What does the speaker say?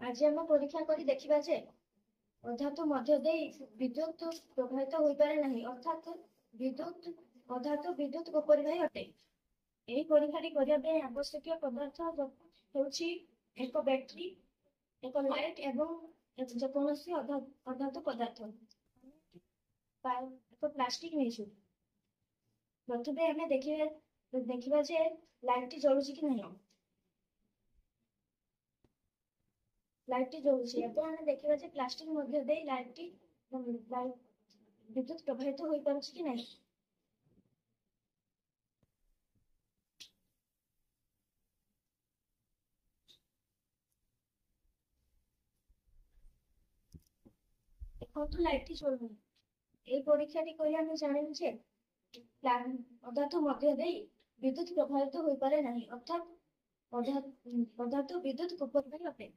आज आम परीक्षा करी देखा जे पदार्थ मध्य देई विद्युत प्रभावित हो पारे नहीं अर्थात विद्युत पदार्थ विद्युत उपरिबाही अटे। यही परीक्षा करने आवश्यक पदार्थ होउछि एक बैटरी, एक लाइट एवं जेकोसी अधातु पदार्थ एक प्लास्टिक नहीं। प्रथम आम देखा जे लाइट जलुछि कि नहीं। लाइट जलुछि एवं आम देखा जे प्लास्टिक मध्य दे लाइट विद्युत प्रभावित हो पारुछि कि नहीं। देखो लाइट जलुनि এই পরীক্ষাটি করে আমি জানিব যে পদার্থ মধ্য দেই বিদ্যুৎ প্রবাহিত হয়ে পারে নাই অর্থাৎ পদার্থ বিদ্যুৎ উপরিবাহী অটে।